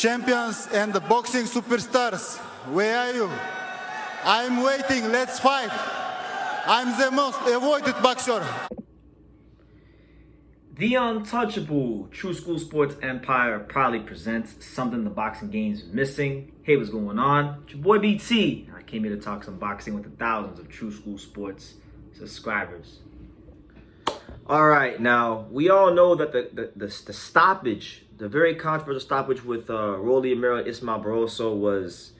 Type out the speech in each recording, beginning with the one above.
champions and the boxing superstars, where are you? I'm waiting, let's fight. I'm the most avoided boxer. The untouchable True School Sports Empire proudly presents something the boxing game's missing. Hey, what's going on? It's your boy BT. I came here to talk some boxing with the thousands of True School Sports subscribers. All right, now we all know that the stoppage, the very controversial stoppage with Romero-Ismael Barroso was,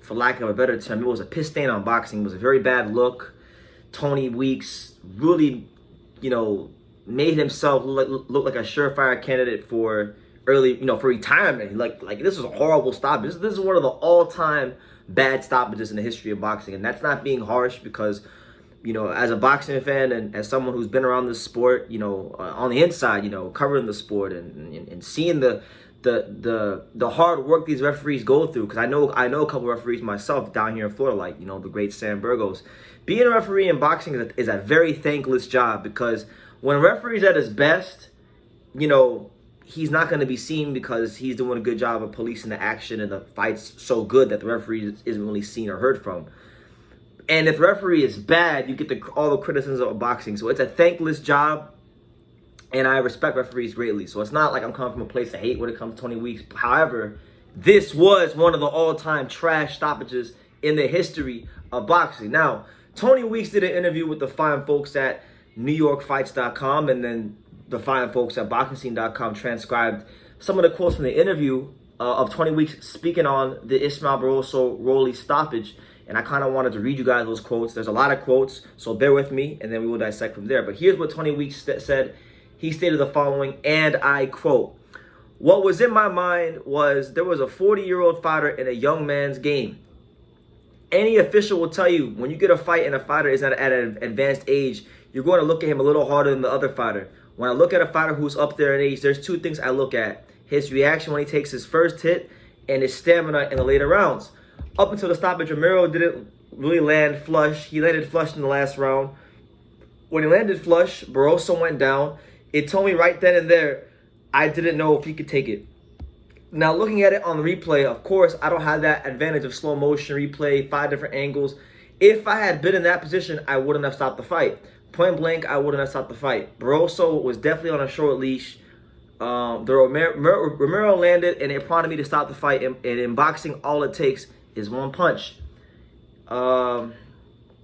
for lack of a better term, it was a piss stain on boxing. It was a very bad look. Tony Weeks really, made himself look like a surefire candidate for early, for retirement. Like this was a horrible stoppage. This is one of the all-time bad stoppages in the history of boxing, and that's not being harsh because, as a boxing fan and as someone who's been around this sport, on the inside, covering the sport and seeing the hard work these referees go through, because I know a couple of referees myself down here in Florida, like the great Sam Burgos. Being a referee in boxing is a very thankless job, because when a referee's at his best, he's not going to be seen because he's doing a good job of policing the action and the fight's so good that the referee isn't really seen or heard from. And if the referee is bad, you get all the criticisms of boxing. So it's a thankless job, and I respect referees greatly. So it's not like I'm coming from a place of hate when it comes to 20 weeks. However, this was one of the all-time trash stoppages in the history of boxing. Now, Tony Weeks did an interview with the fine folks at NewYorkFights.com, and then the fine folks at BoxingScene.com transcribed some of the quotes from the interview of 20 Weeks speaking on the Ismael Barroso Rolly stoppage. And I kind of wanted to read you guys those quotes. There's a lot of quotes, so bear with me, and then we will dissect from there. But here's what 20 Weeks said. He stated the following, and I quote, "What was in my mind was there was a 40-year-old fighter in a young man's game. Any official will tell you when you get a fight and a fighter is at an advanced age, you're going to look at him a little harder than the other fighter. When I look at a fighter who's up there in age, there's two things I look at. His reaction when he takes his first hit and his stamina in the later rounds. Up until the stoppage, Romero didn't really land flush. He landed flush in the last round. When he landed flush, Barroso went down. It told me right then and there, I didn't know if he could take it. Now, looking at it on the replay, of course, I don't have that advantage of slow motion replay, 5 different angles. If I had been in that position, I wouldn't have stopped the fight. Point blank, I wouldn't have stopped the fight. Barroso was definitely on a short leash. Romero landed, and it prompted me to stop the fight. And in boxing, all it takes is one punch. And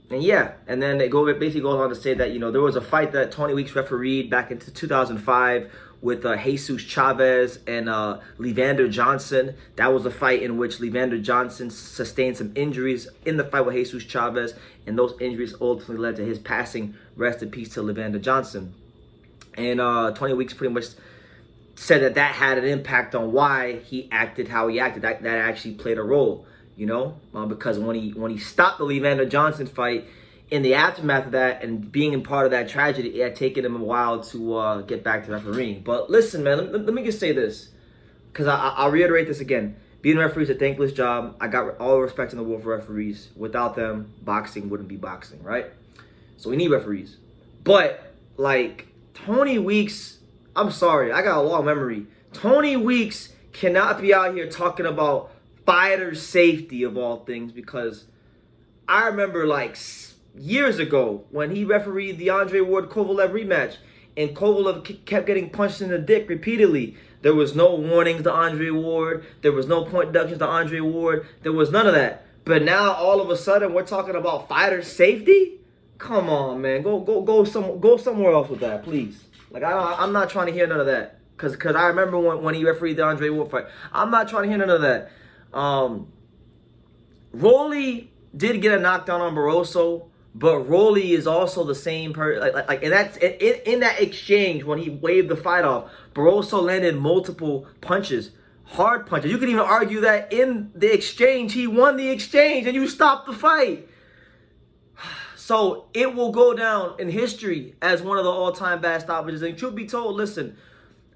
then it basically goes on to say that, there was a fight that Tony Weeks refereed back into 2005 with Jesus Chavez and Levander Johnson. That was a fight in which Levander Johnson sustained some injuries in the fight with Jesus Chavez, and those injuries ultimately led to his passing. Rest in peace to Levander Johnson. And 20 Weeks pretty much said that had an impact on why he acted how he acted. That actually played a role, because when he stopped the Levander Johnson fight, in the aftermath of that and being a part of that tragedy, it had taken him a while to get back to refereeing. But listen, man, let me just say this, because I'll reiterate this again. Being a referee is a thankless job. I got all the respect in the world for referees. Without them, boxing wouldn't be boxing, right? So we need referees. But, Tony Weeks, I'm sorry, I got a long memory. Tony Weeks cannot be out here talking about fighter safety of all things, because I remember, years ago when he refereed the Andre Ward-Kovalev rematch, and Kovalev kept getting punched in the dick repeatedly. There was no warnings to Andre Ward. There was no point deductions to Andre Ward. There was none of that. But now all of a sudden we're talking about fighter safety? Come on, man. Go somewhere else with that, please. I'm not trying to hear none of that. Cause I remember when he refereed the Andre Ward fight. I'm not trying to hear none of that. Rolly did get a knockdown on Barroso, but Rolly is also the same and that's in that exchange when he waved the fight off. Barroso landed multiple punches, hard punches. You could even argue that in the exchange, he won the exchange and you stopped the fight. So it will go down in history as one of the all-time bad stoppages. And truth be told, listen,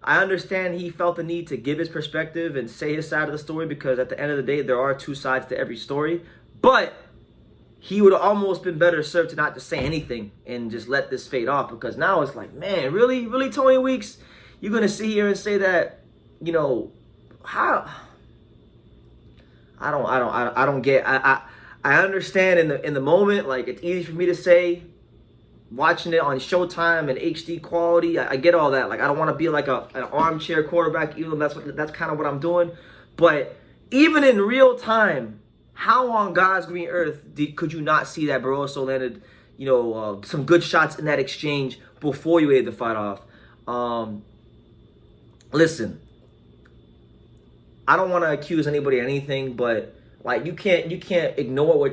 I understand he felt the need to give his perspective and say his side of the story, because at the end of the day, there are two sides to every story. But he would have almost been better served to not just say anything and just let this fade off, because now it's like, man, really, Tony Weeks? You're going to sit here and say that, how I don't get. I understand in the moment, like it's easy for me to say, watching it on Showtime and HD quality. I get all that. Like I don't want to be like an armchair quarterback, even though that's kind of what I'm doing. But even in real time, how on God's green earth could you not see that Barroso landed, some good shots in that exchange before you ended the fight off? Listen, I don't want to accuse anybody of anything, but like you can't ignore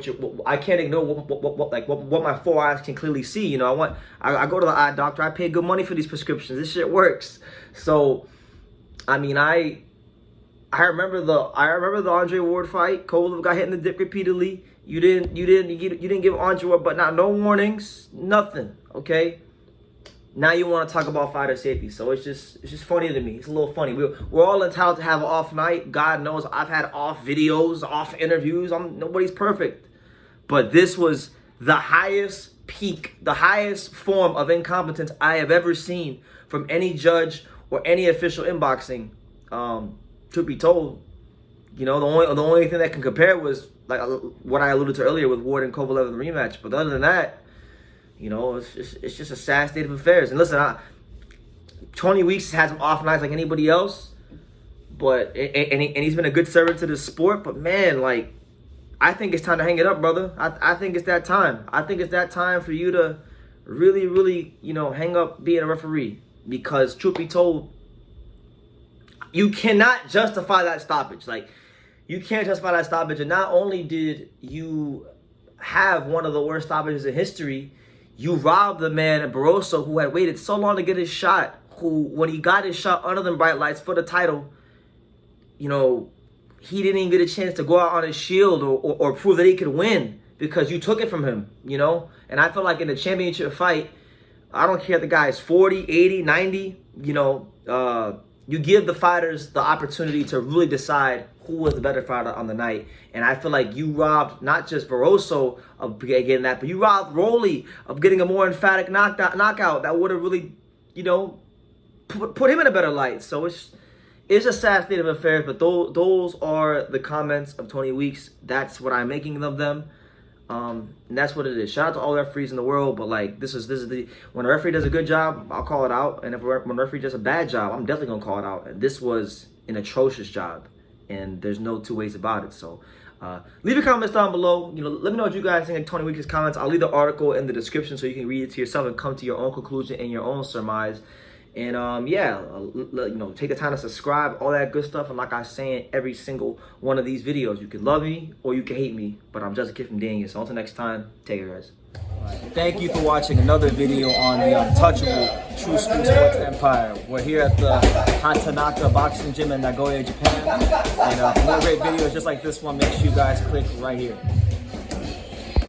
I can't ignore what my 4 eyes can clearly see. I go to the eye doctor. I pay good money for these prescriptions. This shit works. So, I mean, I remember the Andre Ward fight. Kovalev got hit in the dip repeatedly. You didn't give Andre Ward, but not no warnings, nothing. Okay. Now you want to talk about fighter safety, so it's just funny to me. It's a little funny. We're all entitled to have an off night. God knows I've had off videos, off interviews. Nobody's perfect, but this was the highest peak, the highest form of incompetence I have ever seen from any judge or any official in boxing. Truth be told, the only thing that can compare was like what I alluded to earlier with Ward and Kovalev in the rematch. But other than that, it's just a sad state of affairs. And listen, 20 Weeks has some off nights like anybody else, but and he's been a good servant to this sport. But man, like, I think it's time to hang it up, brother. I think it's that time. I think it's that time for you to really, really, hang up being a referee, because truth be told, you cannot justify that stoppage. Like, you can't justify that stoppage. And not only did you have one of the worst stoppages in history, you robbed the man, Barroso, who had waited so long to get his shot, who, when he got his shot under them bright lights for the title, he didn't even get a chance to go out on his shield or prove that he could win, because you took it from him, And I feel like in a championship fight, I don't care if the guy is 40, 80, 90, you give the fighters the opportunity to really decide who was the better fighter on the night. And I feel like you robbed not just Barroso of getting that, but you robbed Rolly of getting a more emphatic knockout that would have really, put him in a better light. So it's a sad state of affairs, but those are the comments of 20 Weeks. That's what I'm making of them. And that's what it is. Shout out to all referees in the world, but like this is when a referee does a good job, I'll call it out, and when a referee does a bad job, I'm definitely gonna call it out. And this was an atrocious job, and there's no two ways about it. So leave your comments down below. Let me know what you guys think of 20 Weeks' comments. I'll leave the article in the description so you can read it to yourself and come to your own conclusion and your own surmise. And take the time to subscribe, all that good stuff. And like I was saying, every single one of these videos, you can love me or you can hate me, but I'm just a kid from Daniel. So until next time, take care, guys. Thank you for watching another video on the untouchable True School Sports Empire. We're here at the Hatanaka Boxing Gym in Nagoya, Japan. And for more great videos just like this one, make sure you guys click right here.